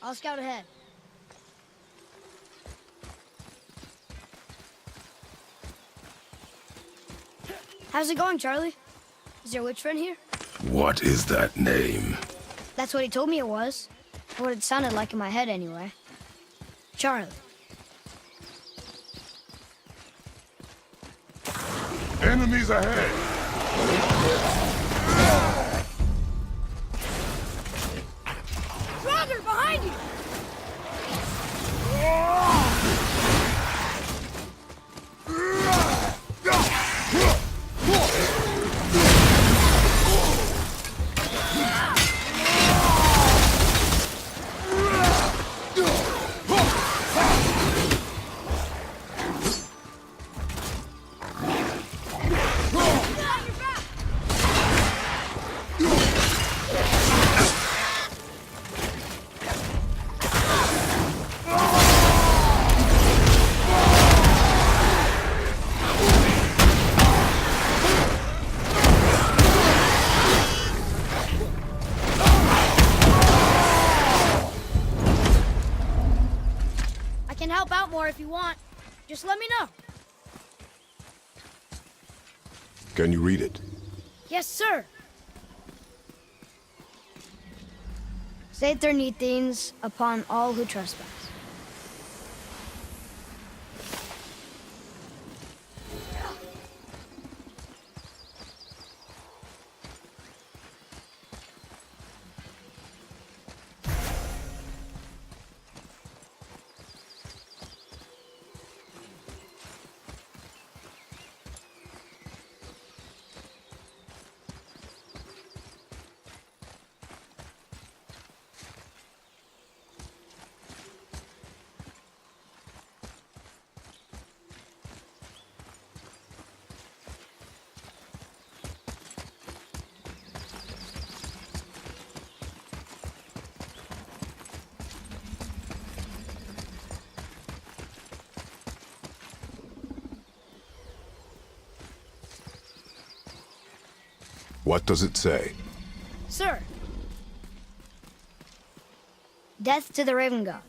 I'll scout ahead. How's it going, Charlie? Is your witch friend here? What is that name? That's what he told me it was. What it sounded like in my head, anyway. Charlie. Enemies ahead! Roger, behind you! I can help out more if you want. Just let me know. Can you read it? Yes, sir. Saith need things upon all who trespass. What does it say? Sir. Death to the Raven God,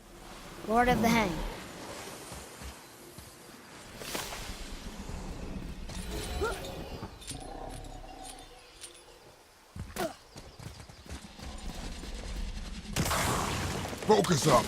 Lord of the Hang. Focus up!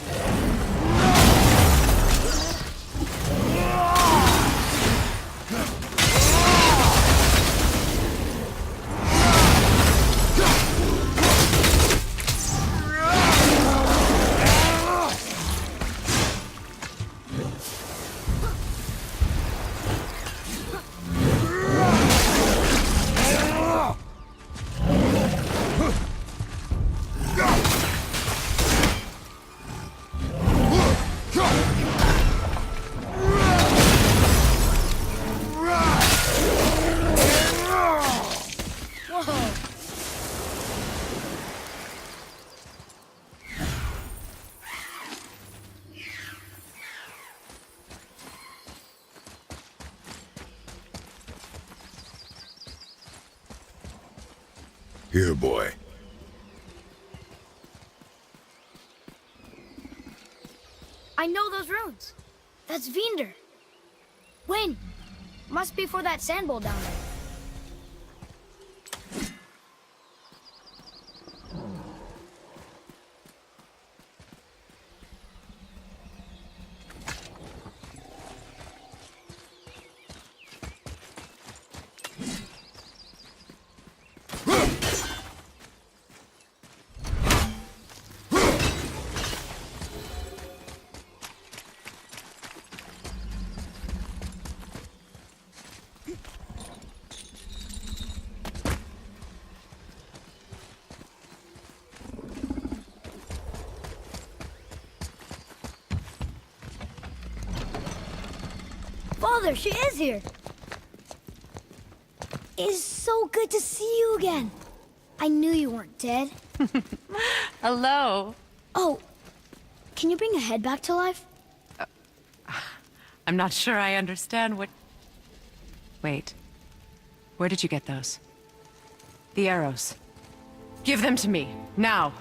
Here, boy. I know those runes. That's Vinder. When? Must be for that sand bowl down there. Father, she is here. It's so good to see you again. I knew you weren't dead. Hello. Oh, can you bring a head back to life? I'm not sure I understand what... Wait. Where did you get those? The arrows. Give them to me, now.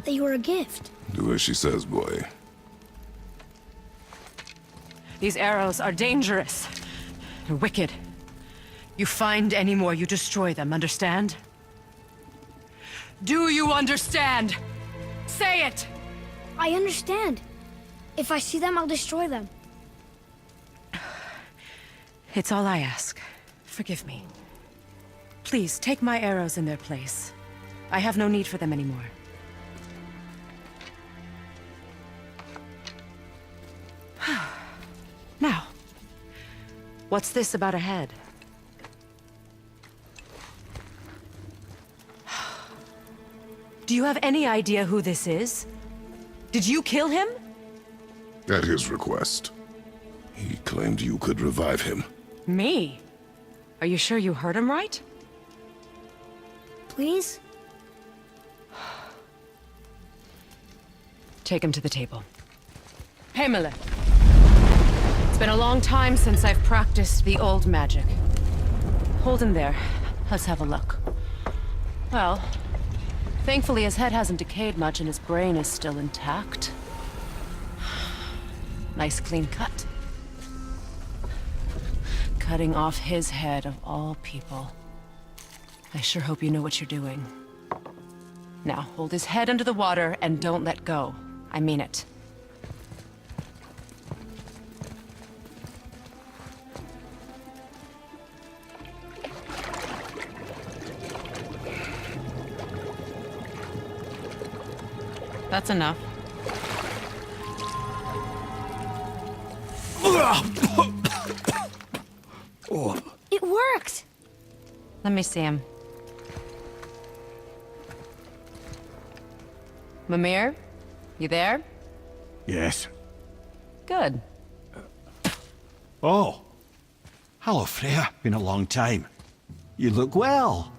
that you were a gift. Do as she says, boy. These arrows are dangerous. They're wicked. You find any more, you destroy them, understand? Do you understand? Say it! I understand. If I see them, I'll destroy them. It's all I ask. Forgive me. Please, take my arrows in their place. I have no need for them anymore. Now, what's this about a head? Do you have any idea who this is? Did you kill him? At his request. He claimed you could revive him. Me? Are you sure you heard him right? Please? Take him to the table. Himmler. It's been a long time since I've practiced the old magic. Hold him there. Let's have a look. Well, thankfully his head hasn't decayed much and his brain is still intact. Nice clean cut. Cutting off his head of all people. I sure hope you know what you're doing. Now, hold his head under the water and don't let go. I mean it. That's enough. It worked! Let me see him. Mimir? You there? Yes. Good. Oh. Hello, Freya. Been a long time. You look well.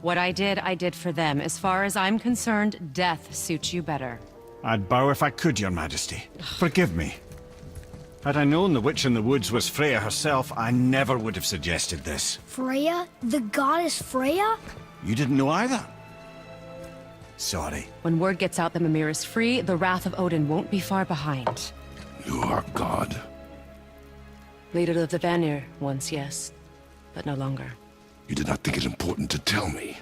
What I did for them. As far as I'm concerned, death suits you better. I'd bow if I could, Your Majesty. Forgive me. Had I known the witch in the woods was Freya herself, I never would have suggested this. Freya? The goddess Freya? You didn't know either? Sorry. When word gets out that Mimir is free, the wrath of Odin won't be far behind. You are God. Leader of the Fafnir once, yes. But no longer. You did not think it important to tell me.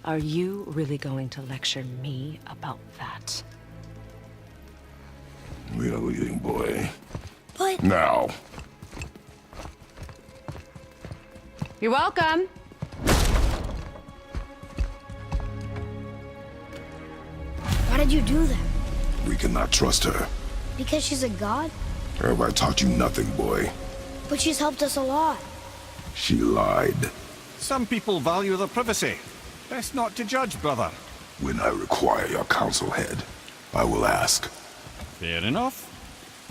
Are you really going to lecture me about that? We are leaving, boy. But... Now. You're welcome! Why did you do that? We cannot trust her. Because she's a god? Have I taught you nothing, boy? But she's helped us a lot. She lied. Some people value their privacy. Best not to judge, brother. When I require your council head, I will ask. Fair enough.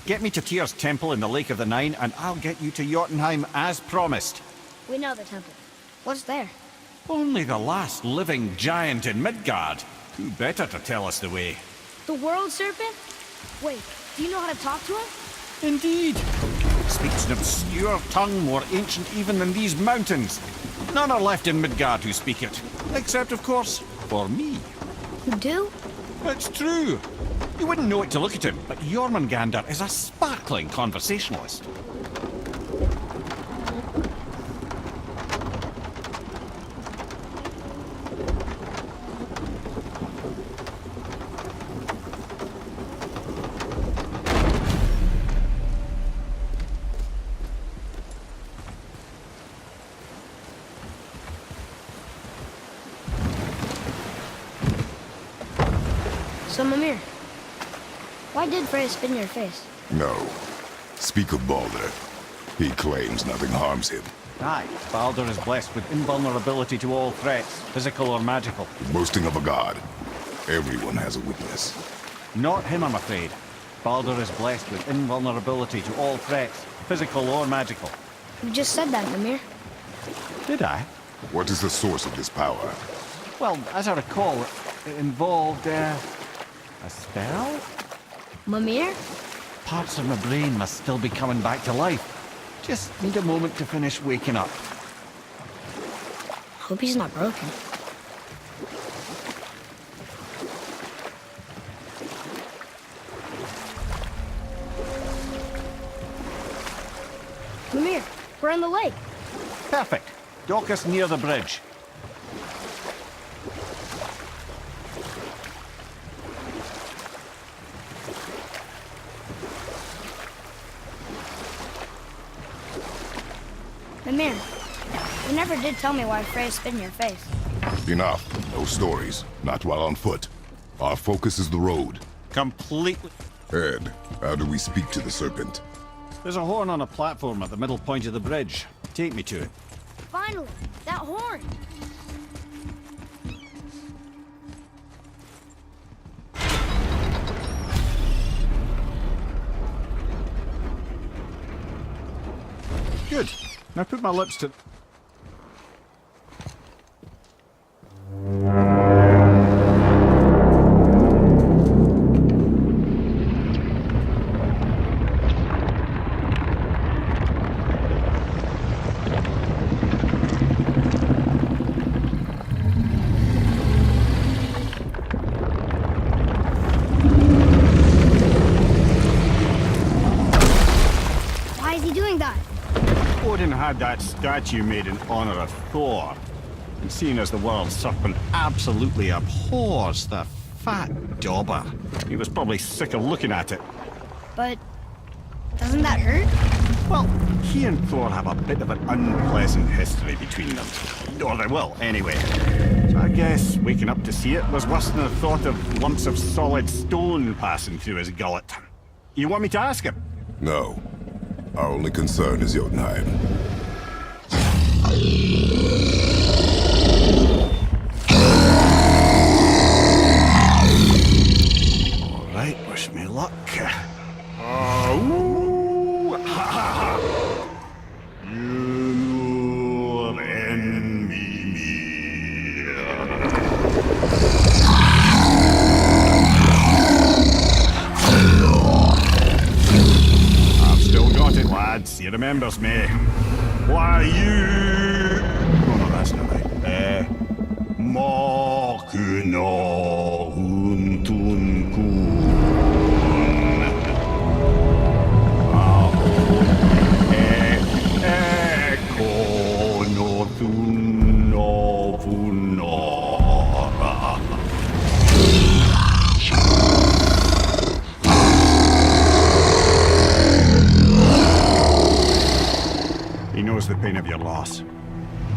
Get me to Tyr's temple in the Lake of the Nine, and I'll get you to Jotunheim as promised. We know the temple. What's there? Only the last living giant in Midgard. Who better to tell us the way? The world serpent? Wait, do you know how to talk to him? Indeed. Speaks an obscure tongue more ancient even than these mountains. None are left in Midgard who speak it. Except, of course, for me. You do? It's true. You wouldn't know it to look at him, but Jormungandr is a sparkling conversationalist. So, Mimir, why did Freya spit in your face? No. Speak of Balder. He claims nothing harms him. Aye, Baldur is blessed with invulnerability to all threats, physical or magical. Boasting of a god. Everyone has a weakness. Not him, I'm afraid. Baldur is blessed with invulnerability to all threats, physical or magical. You just said that, Mimir. Did I? What is the source of this power? Well, as I recall, it involved, a spell? Mimir? Parts of my brain must still be coming back to life. Just need a moment to finish waking up. Hope he's not broken. in the lake. Perfect. Dock us near the bridge. Mimir, you never did tell me why Freya spit in your face. Enough. No stories. Not while on foot. Our focus is the road. Completely. Ed, how do we speak to the serpent? There's a horn on a platform at the middle point of the bridge. Take me to it. Finally, that horn. Good. Now put my lips to... Why is he doing that? Odin had that statue made in honor of Thor. And seeing as the world serpent absolutely abhors the fat dauber, he was probably sick of looking at it. But doesn't that hurt? Well, he and Thor have a bit of an unpleasant history between them. Or they will, anyway. So I guess waking up to see it was worse than the thought of lumps of solid stone passing through his gullet. You want me to ask him? No. Our only concern is Jotunheim. All right, wish me luck. Ooh, ha, ha, ha. You're enemy. I've still got it, lads. He remembers me. Why you? Oh no, that's not right. Mokuno huntun kun. Eko no thun no vunora. He knows the pain of your loss.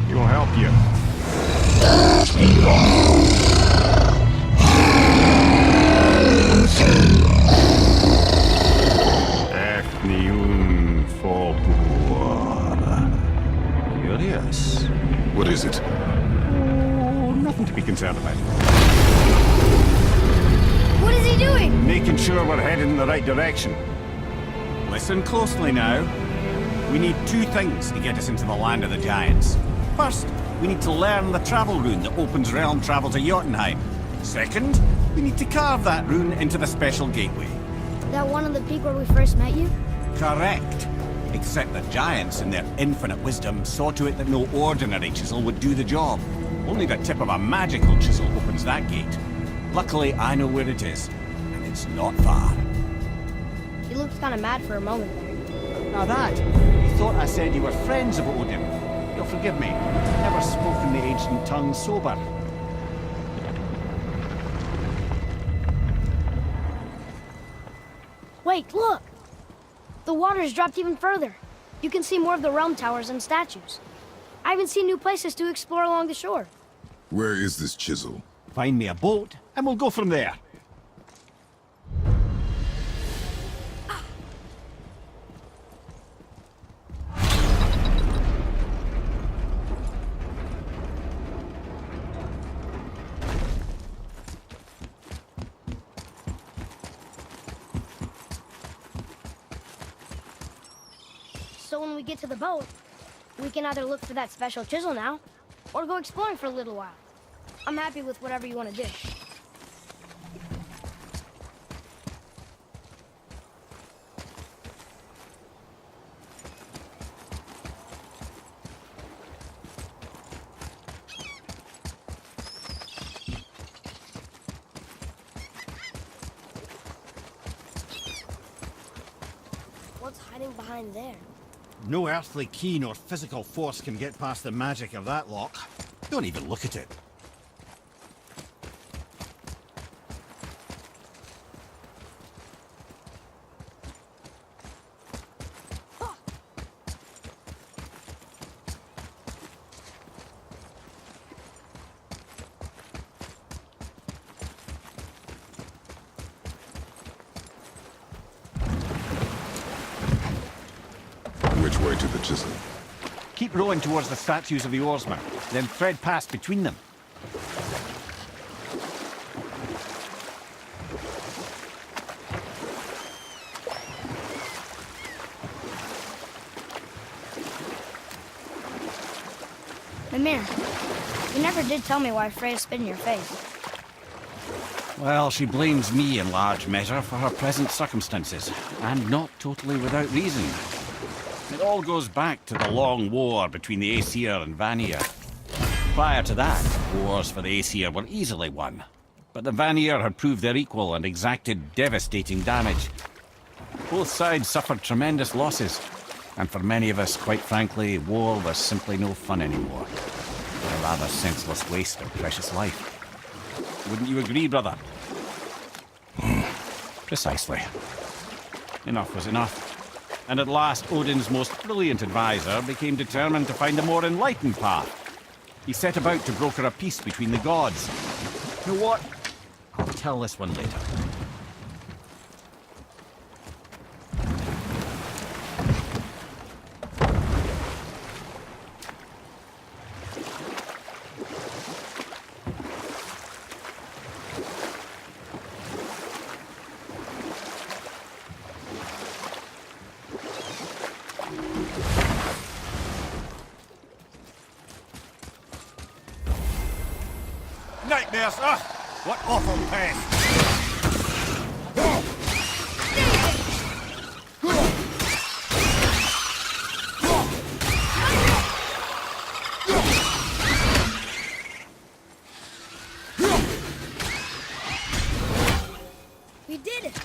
He will help you. Fafnir Forbor. Curious. What is it? Oh, nothing to be concerned about. What is he doing? Making sure we're headed in the right direction. Listen closely now. We need two things to get us into the land of the giants. First, we need to learn the travel rune that opens realm travel to Jotunheim. Second, we need to carve that rune into the special gateway. That one on the peak where we first met you? Correct. Except the giants, in their infinite wisdom, saw to it that no ordinary chisel would do the job. Only the tip of a magical chisel opens that gate. Luckily, I know where it is, and it's not far. He looked kind of mad for a moment there. Now that, you thought I said you were friends of Odin. You'll forgive me. Never spoken the ancient tongue sober. Wait, look! The water's dropped even further. You can see more of the realm towers and statues. I even see new places to explore along the shore. Where is this chisel? Find me a boat, and we'll go from there. So when we get to the boat, we can either look for that special chisel now, or go exploring for a little while. I'm happy with whatever you want to do. What's hiding behind there? No earthly key nor physical force can get past the magic of that lock. Don't even look at it. Which way to the chisel? Keep rowing towards the statues of the oarsmen, then thread past between them. Fafnir, you never did tell me why Freya spit in your face. Well, she blames me in large measure for her present circumstances, and not totally without reason. It all goes back to the long war between the Aesir and Vanir. Prior to that, wars for the Aesir were easily won, but the Vanir had proved their equal and exacted devastating damage. Both sides suffered tremendous losses, and for many of us, quite frankly, war was simply no fun anymore. A rather senseless waste of precious life. Wouldn't you agree, brother? Precisely. Enough was enough. And at last, Odin's most brilliant advisor became determined to find a more enlightened path. He set about to broker a peace between the gods. You know what? I'll tell this one later. Nightmares! Ugh! What awful pain! We did it!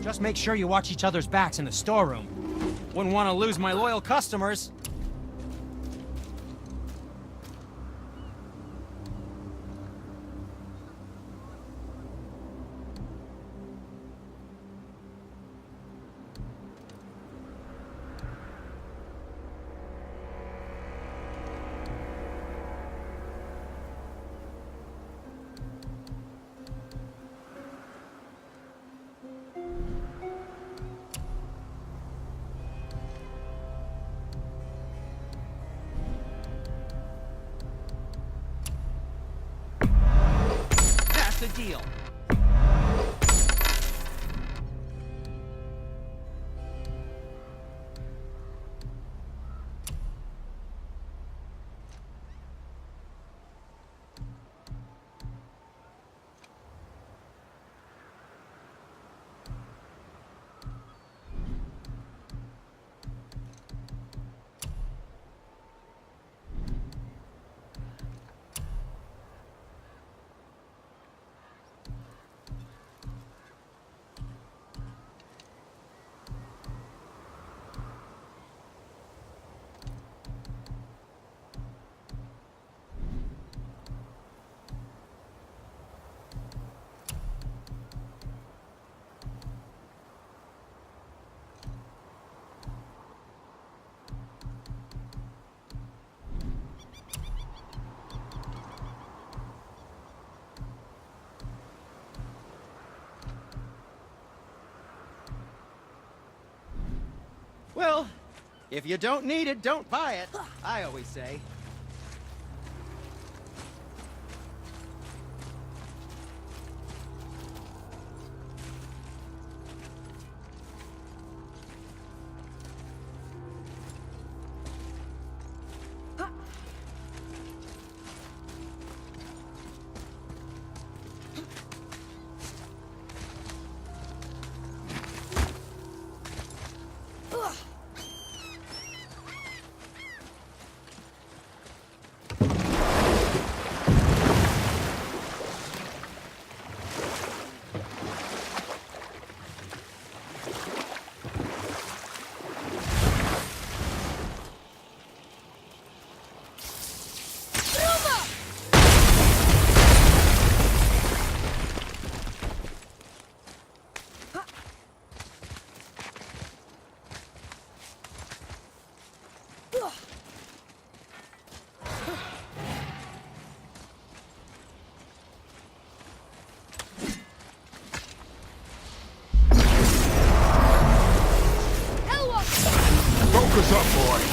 Just make sure you watch each other's backs in the storeroom. Wouldn't want to lose my loyal customers. That's the deal. If you don't need it, don't buy it, I always say. Focus up, boy.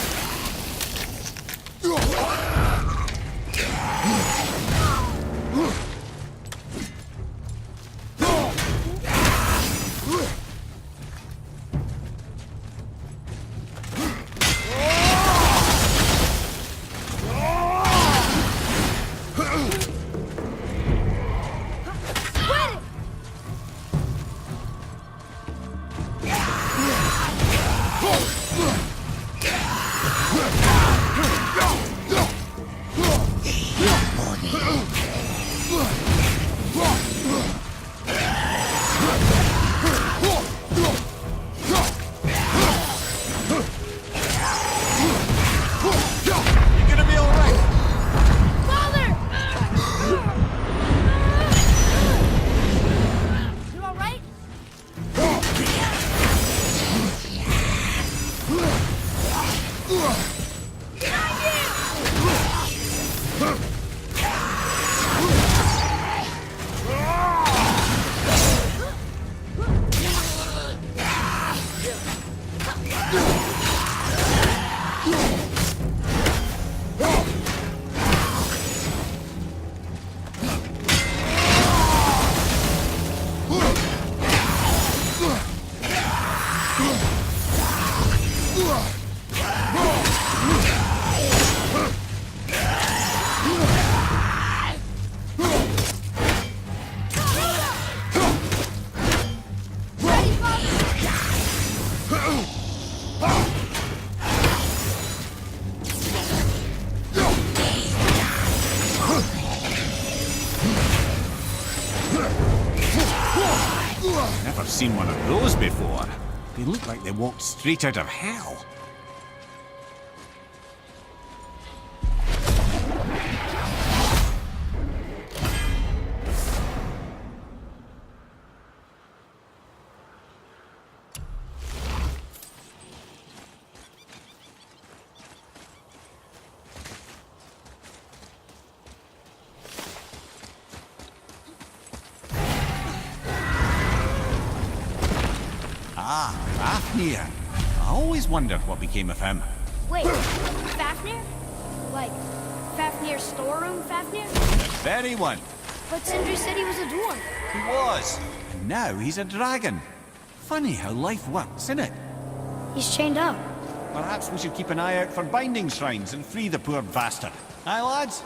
Never seen one of those before. They look like they walked straight out of hell. Ah, Fafnir. I always wondered what became of him. Wait, Fafnir? Like, Fafnir's storeroom Fafnir? The very one. But Sindri said he was a dwarf. He was. And now he's a dragon. Funny how life works, isn't it? He's chained up. Perhaps we should keep an eye out for binding shrines and free the poor bastard. Aye, lads?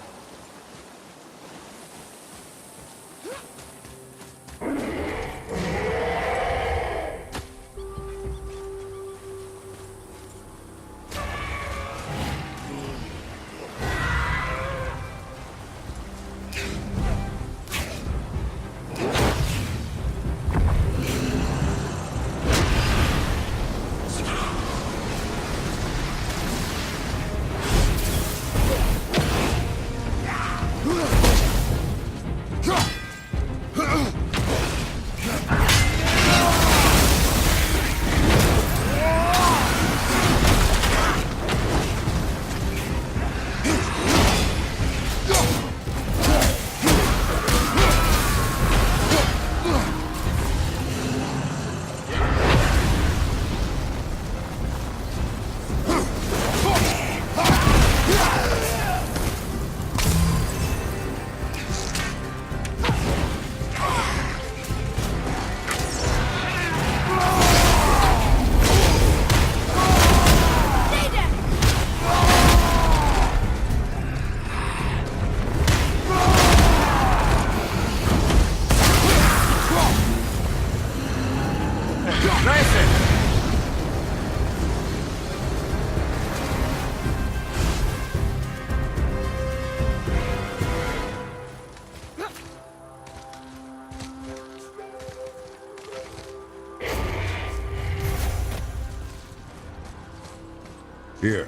Here.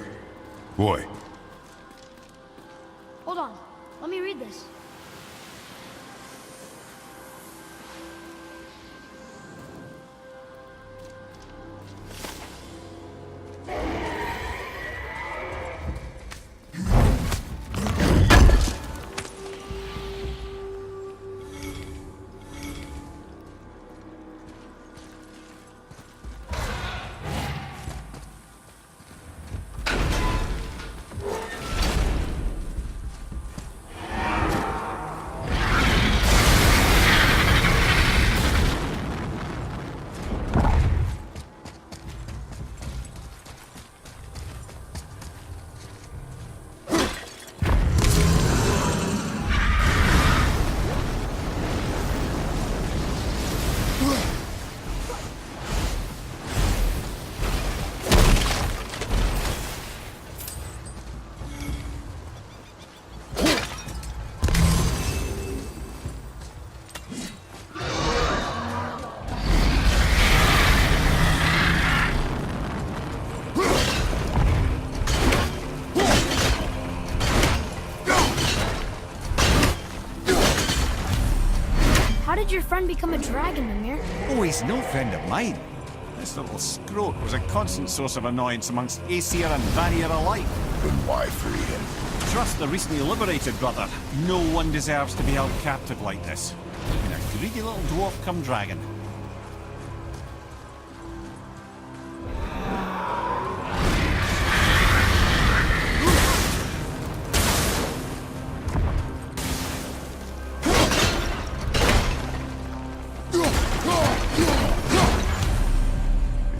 Boy. Hold on. Let me read this. How did your friend become a dragon, Mimir? Oh, he's no friend of mine. This little scrote was a constant source of annoyance amongst Aesir and Vanir alike. Then why free him? Trust the recently liberated brother. No one deserves to be held captive like this. And a greedy little dwarf come dragon.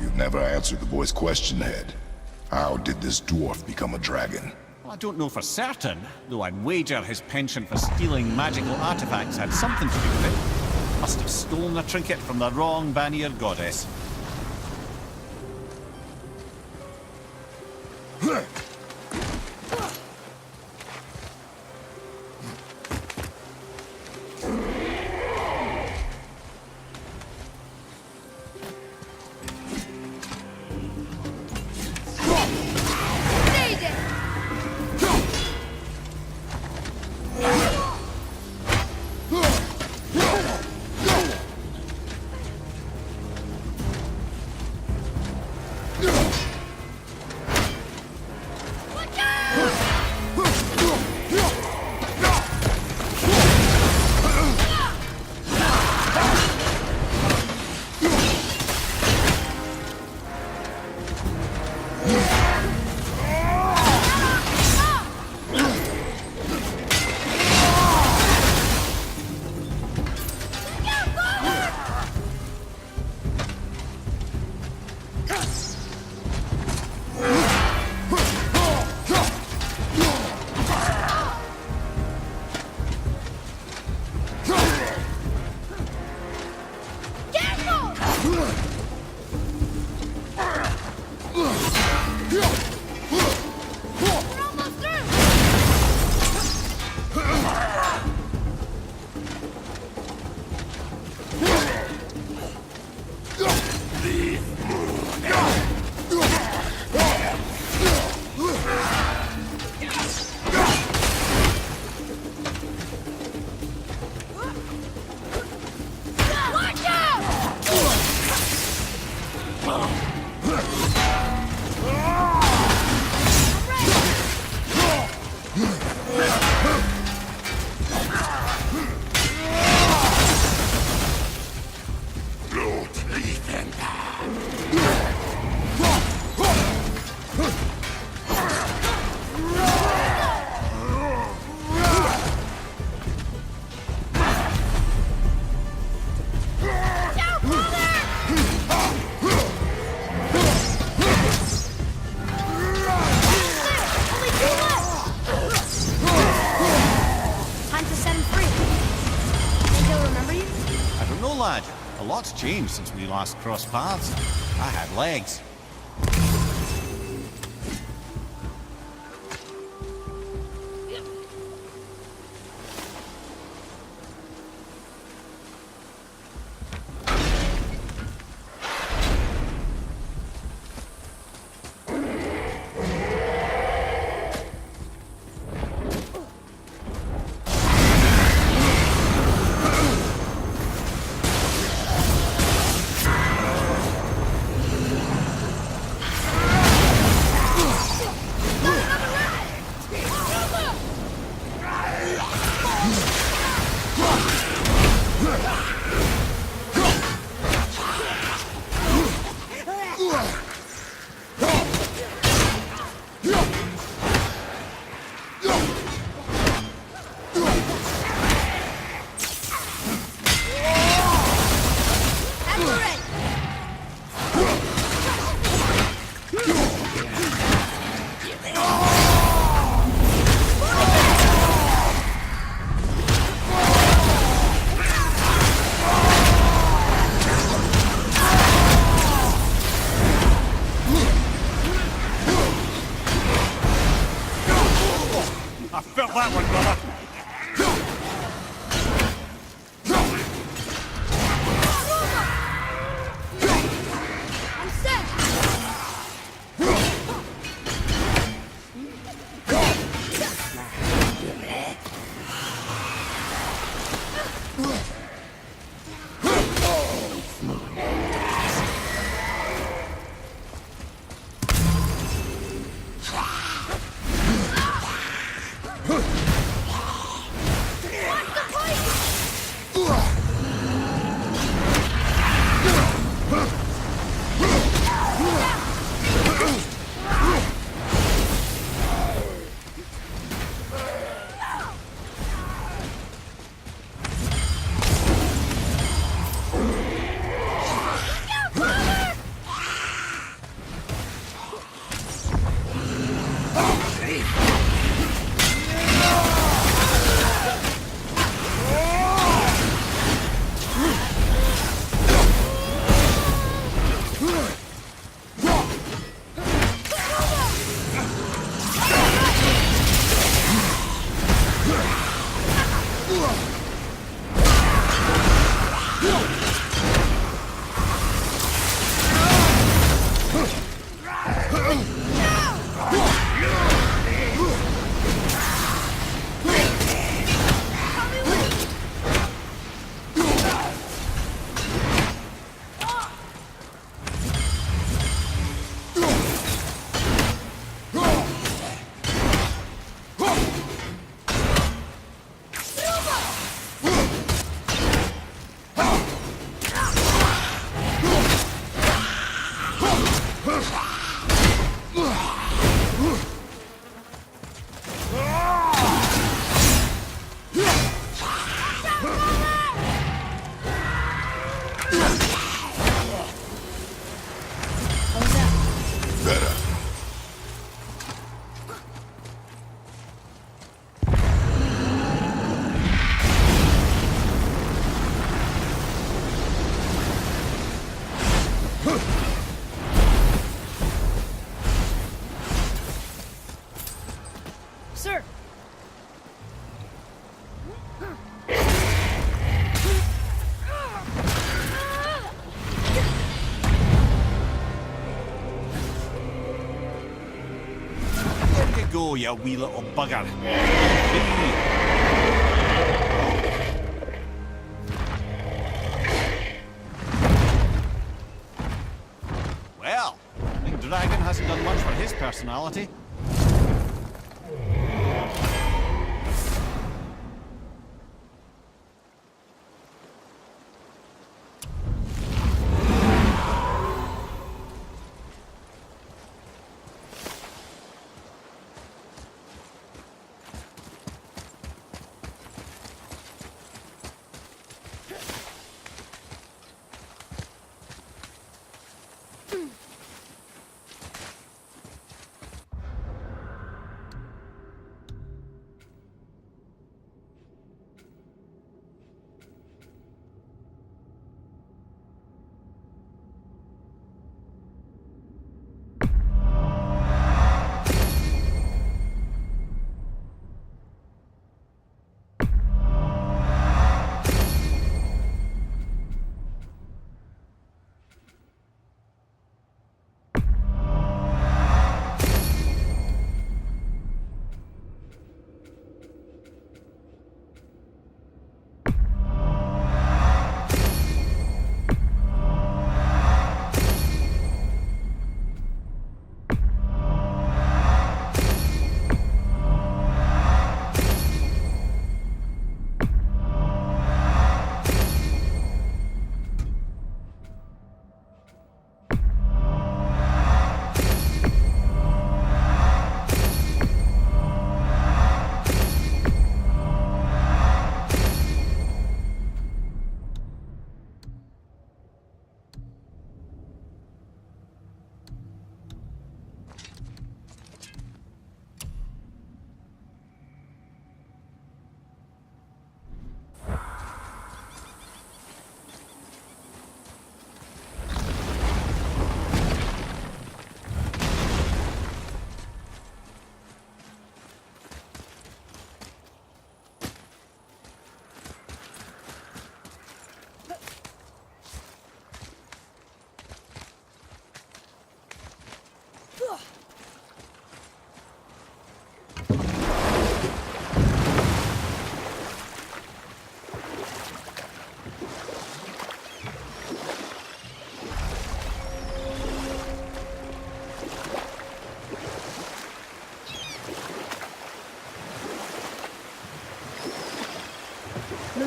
You've never answered the boy's question, Head. How did this dwarf become a dragon? Well, I don't know for certain, though I'd wager his penchant for stealing magical artifacts had something to do with it. Must have stolen a trinket from the wrong Vanir goddess. A lot's changed since we last crossed paths. I had legs. Felt that one, brother. I'm set! Sir! There you go, you wee little bugger. Well, Big Dragon hasn't done much for his personality.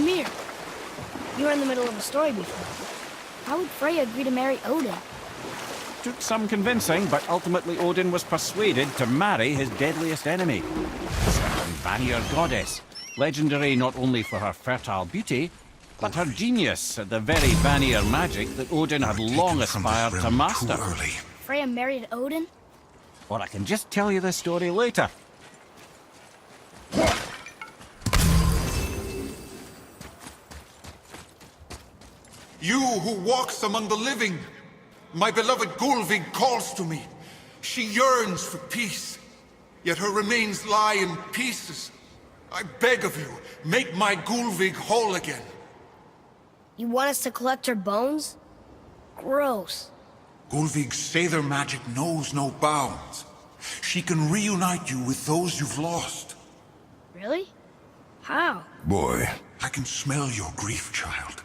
Fafnir. You were in the middle of a story before. How would Freya agree to marry Odin? Took some convincing, but ultimately Odin was persuaded to marry his deadliest enemy. Certain Vanir goddess. Legendary not only for her fertile beauty, but her genius at the very Vanir magic that Odin had long aspired to master. Freya married Odin? Or I can just tell you the story later. You who walks among the living, my beloved Gulvig calls to me. She yearns for peace, yet her remains lie in pieces. I beg of you, make my Gulvig whole again. You want us to collect her bones? Gross. Gulvig's Sather magic knows no bounds. She can reunite you with those you've lost. Really? How? Boy. I can smell your grief, child.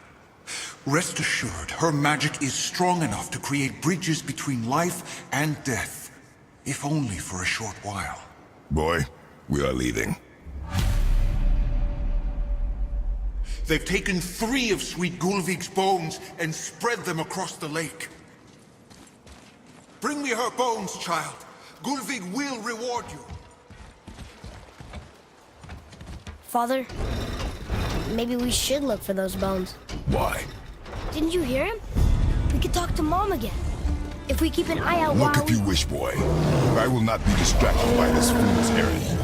Rest assured, her magic is strong enough to create bridges between life and death, if only for a short while. Boy, we are leaving. They've taken 3 of Sweet Gulvig's bones and spread them across the lake. Bring me her bones, child. Gulvig will reward you. Father, maybe we should look for those bones. Why? Didn't you hear him? We could talk to Mom again. If we keep an eye out Look while if you wish, boy. I will not be distracted by this fool's errand.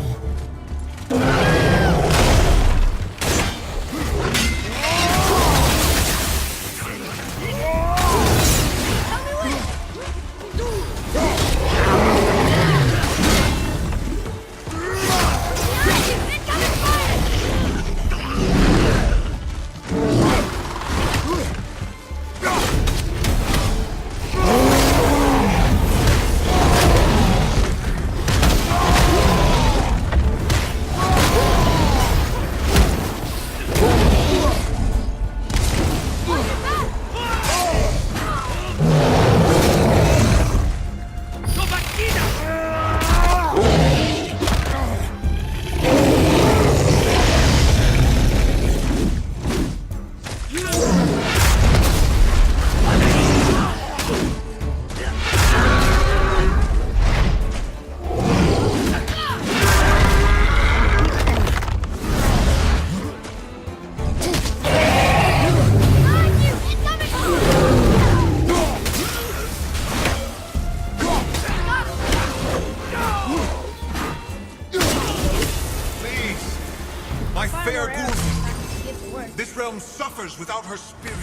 This realm suffers without her spirit.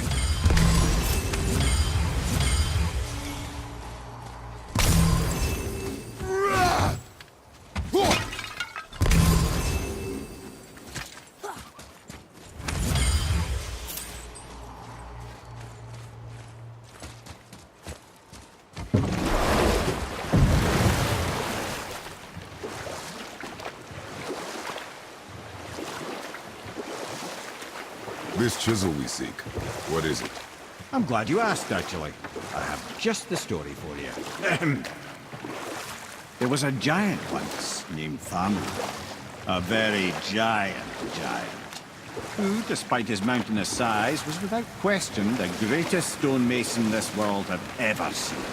This chisel we seek, what is it? I'm glad you asked, actually. I have just the story for you. There was a giant once named Fafnir. A very giant, who, despite his mountainous size, was without question the greatest stonemason this world had ever seen.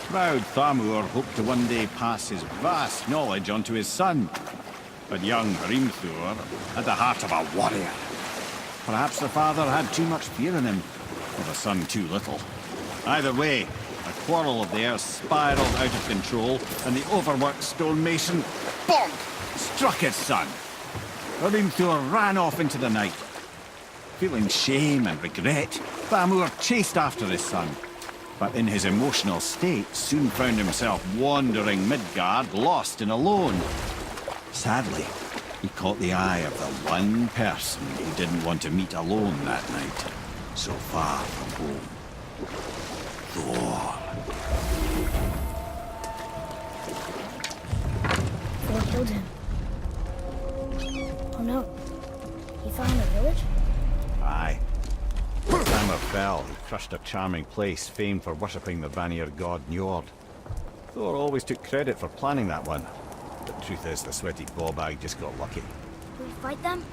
Proud Fafnir hoped to one day pass his vast knowledge onto his son. But young Hrimthur had the heart of a warrior. Perhaps the father had too much fear in him, or the son too little. Either way, a quarrel of theirs spiraled out of control, and the overworked stonemason, bonk, struck his son. Hrimthur ran off into the night. Feeling shame and regret, Fafnir chased after his son, but in his emotional state soon found himself wandering Midgard, lost and alone. Sadly, he caught the eye of the one person he didn't want to meet alone that night, so far from home. Thor. Thor killed him. Oh no. He fell in the village? Aye. When Hammer fell, he crushed a charming place famed for worshipping the Vanir god Njord. Thor always took credit for planning that one. The truth is, the sweaty ballbag just got lucky. Do we fight them?